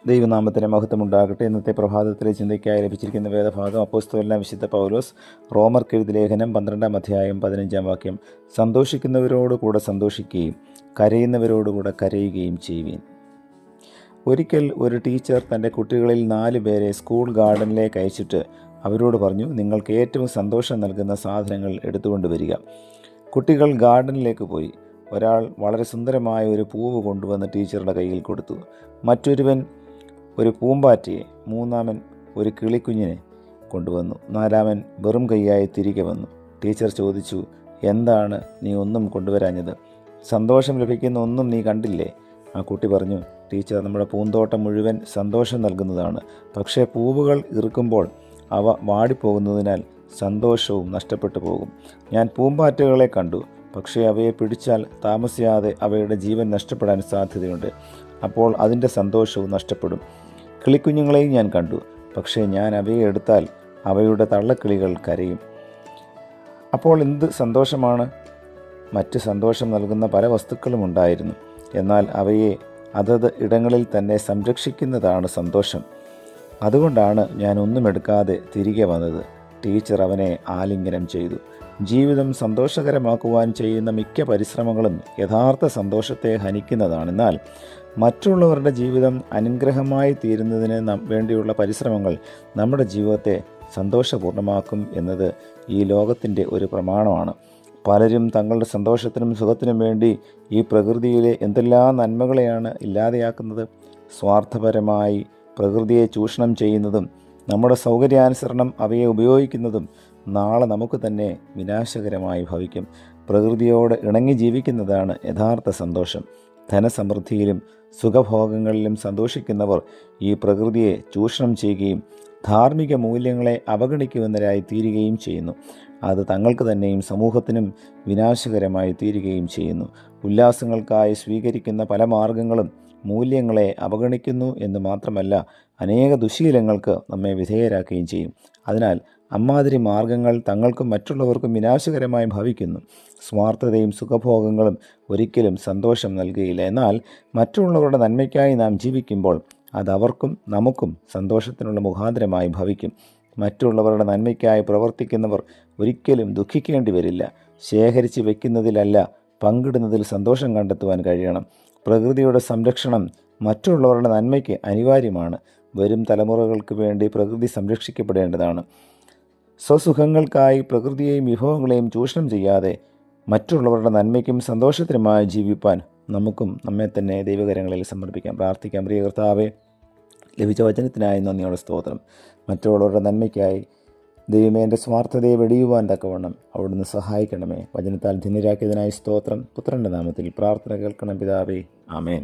ദൈവനാമത്തിന് മഹത്വമുണ്ടാകട്ടെ. ഇന്നത്തെ പ്രഭാതത്തിലെ ചിന്തയ്ക്കായി ലഭിച്ചിരിക്കുന്ന വേദഭാഗം അപ്പോസ്തലനായ വിശുദ്ധ പൗലോസ് റോമർക്കെഴുതിയ ലേഖനം 12-ാം അധ്യായം 15-ാം വാക്യം. സന്തോഷിക്കുന്നവരോടുകൂടെ സന്തോഷിക്കുകയും കരയുന്നവരോടുകൂടെ കരയുകയും ചെയ്യുവീൻ. ഒരിക്കൽ ഒരു ടീച്ചർ തൻ്റെ കുട്ടികളിൽ 4 പേരെ സ്കൂൾ ഗാർഡനിലേക്ക് അയച്ചിട്ട് അവരോട് പറഞ്ഞു, നിങ്ങൾക്ക് ഏറ്റവും സന്തോഷം നൽകുന്ന സാധനങ്ങൾ എടുത്തുകൊണ്ട് വരിക. കുട്ടികൾ ഗാർഡനിലേക്ക് പോയി. ഒരാൾ വളരെ സുന്ദരമായ ഒരു പൂവ് കൊണ്ടുവന്ന് ടീച്ചറുടെ കയ്യിൽ കൊടുത്തു. മറ്റൊരുവൻ ഒരു പൂമ്പാറ്റയെ, മൂന്നാമൻ ഒരു കിളിക്കുഞ്ഞിനെ കൊണ്ടുവന്നു, നാലാമൻ വെറും കൈയായി തിരികെ വന്നു. ടീച്ചർ ചോദിച്ചു, എന്താണ് നീ ഒന്നും കൊണ്ടുവരാഞ്ഞത്? സന്തോഷം ലഭിക്കുന്ന ഒന്നും നീ കണ്ടില്ലേ? ആ കുട്ടി പറഞ്ഞു, ടീച്ചർ, നമ്മുടെ പൂന്തോട്ടം മുഴുവൻ സന്തോഷം നൽകുന്നതാണ്. പക്ഷേ പൂവുകൾ ഇറുക്കുമ്പോൾ അവ വാടിപ്പോകുന്നതിനാൽ സന്തോഷവും നഷ്ടപ്പെട്ടു പോകും. ഞാൻ പൂമ്പാറ്റകളെ കണ്ടു, പക്ഷേ അവയെ പിടിച്ചാൽ താമസിയാതെ അവയുടെ ജീവൻ നഷ്ടപ്പെടാൻ സാധ്യതയുണ്ട്. അപ്പോൾ അതിൻ്റെ സന്തോഷവും നഷ്ടപ്പെടും. കിളിക്കുഞ്ഞുങ്ങളെയും ഞാൻ കണ്ടു, പക്ഷേ ഞാൻ അവയെ എടുത്താൽ അവയുടെ തള്ളക്കിളികൾ കരയും. അപ്പോൾ എന്ത് സന്തോഷമാണ്! മറ്റ് സന്തോഷം നൽകുന്ന പല വസ്തുക്കളും ഉണ്ടായിരുന്നു. എന്നാൽ അവയെ അതത് ഇടങ്ങളിൽ തന്നെ സംരക്ഷിക്കുന്നതാണ് സന്തോഷം. അതുകൊണ്ടാണ് ഞാൻ ഒന്നും എടുക്കാതെ തിരികെ വന്നത്. ടീച്ചർ അവനെ ആലിംഗനം ചെയ്തു. ജീവിതം സന്തോഷകരമാക്കുവാൻ ചെയ്യുന്ന മിക്ക പരിശ്രമങ്ങളും യഥാർത്ഥ സന്തോഷത്തെ ഹനിക്കുന്നതാണ്. എന്നാൽ മറ്റുള്ളവരുടെ ജീവിതം അനുഗ്രഹമായി തീരുന്നതിന് വേണ്ടിയുള്ള പരിശ്രമങ്ങൾ നമ്മുടെ ജീവിതത്തെ സന്തോഷപൂർണ്ണമാക്കും എന്നത് ഈ ലോകത്തിൻ്റെ ഒരു പ്രമാണമാണ്. പലരും തങ്ങളുടെ സന്തോഷത്തിനും സുഖത്തിനും വേണ്ടി ഈ പ്രകൃതിയിലെ എന്തെല്ലാം നന്മകളെയാണ് ഇല്ലാതെയാക്കുന്നത്. സ്വാർത്ഥപരമായി പ്രകൃതിയെ ചൂഷണം ചെയ്യുന്നതും നമ്മുടെ സൗകര്യാനുസരണം അവയെ ഉപയോഗിക്കുന്നതും നാളെ നമുക്ക് തന്നെ വിനാശകരമായി ഭവിക്കും. പ്രകൃതിയോട് ഇണങ്ങി ജീവിക്കുന്നതാണ് യഥാർത്ഥ സന്തോഷം. ധനസമൃദ്ധിയിലും സുഖഭോഗങ്ങളിലും സന്തോഷിക്കുന്നവർ ഈ പ്രകൃതിയെ ചൂഷണം ചെയ്യുകയും ധാർമ്മിക മൂല്യങ്ങളെ അവഗണിക്കുന്നവരായി തീരുകയും ചെയ്യുന്നു. അത് തങ്ങൾക്ക് തന്നെയും സമൂഹത്തിനും വിനാശകരമായി തീരുകയും ചെയ്യുന്നു. ഉല്ലാസങ്ങൾക്കായി സ്വീകരിക്കുന്ന പല മാർഗങ്ങളും മൂല്യങ്ങളെ അവഗണിക്കുന്നു എന്ന് മാത്രമല്ല, അനേക ദുശ്ശീലങ്ങൾക്ക് നമ്മെ വിധേയരാക്കുകയും ചെയ്യും. അതിനാൽ അമ്മാതിരി മാർഗങ്ങൾ തങ്ങൾക്കും മറ്റുള്ളവർക്കും വിനാശകരമായി ഭവിക്കുന്നു. സ്വാർത്ഥതയും സുഖഭോഗങ്ങളും ഒരിക്കലും സന്തോഷം നൽകുകയില്ല. എന്നാൽ മറ്റുള്ളവരുടെ നന്മയ്ക്കായി നാം ജീവിക്കുമ്പോൾ അത് അവർക്കും നമുക്കും സന്തോഷത്തിനുള്ള മുഖാന്തരമായി ഭവിക്കും. മറ്റുള്ളവരുടെ നന്മയ്ക്കായി പ്രവർത്തിക്കുന്നവർ ഒരിക്കലും ദുഃഖിക്കേണ്ടി വരില്ല. ശേഖരിച്ച് വയ്ക്കുന്നതിലല്ല, പങ്കിടുന്നതിൽ സന്തോഷം കണ്ടെത്തുവാൻ കഴിയണം. പ്രകൃതിയുടെ സംരക്ഷണം മറ്റുള്ളവരുടെ നന്മയ്ക്ക് അനിവാര്യമാണ്. വരും തലമുറകൾക്ക് വേണ്ടി പ്രകൃതി സംരക്ഷിക്കപ്പെടേണ്ടതാണ്. സ്വസുഖങ്ങൾക്കായി പ്രകൃതിയെയും വിഭവങ്ങളെയും ചൂഷണം ചെയ്യാതെ മറ്റുള്ളവരുടെ നന്മയ്ക്കും സന്തോഷത്തിനുമായി ജീവിപ്പാൻ നമുക്കും നമ്മെ തന്നെ ദൈവകരങ്ങളിൽ സമർപ്പിക്കാം. പ്രാർത്ഥിക്കാം. പ്രിയ കർത്താവേ, ലഭിച്ച വചനത്തിനായി നന്ദിയോടെ സ്തോത്രം. മറ്റുള്ളവരുടെ നന്മയ്ക്കായി ദൈവമേ, എൻ്റെ സ്വാർത്ഥതയെ വെടിയുവാൻ തക്കവണ്ണം അവിടുന്ന് സഹായിക്കണമേ. വചനത്താൽ ധന്യരാക്കിയതിനായി സ്തോത്രം. പുത്രൻ്റെ നാമത്തിൽ പ്രാർത്ഥന കേൾക്കണം പിതാവേ. ആമേൻ.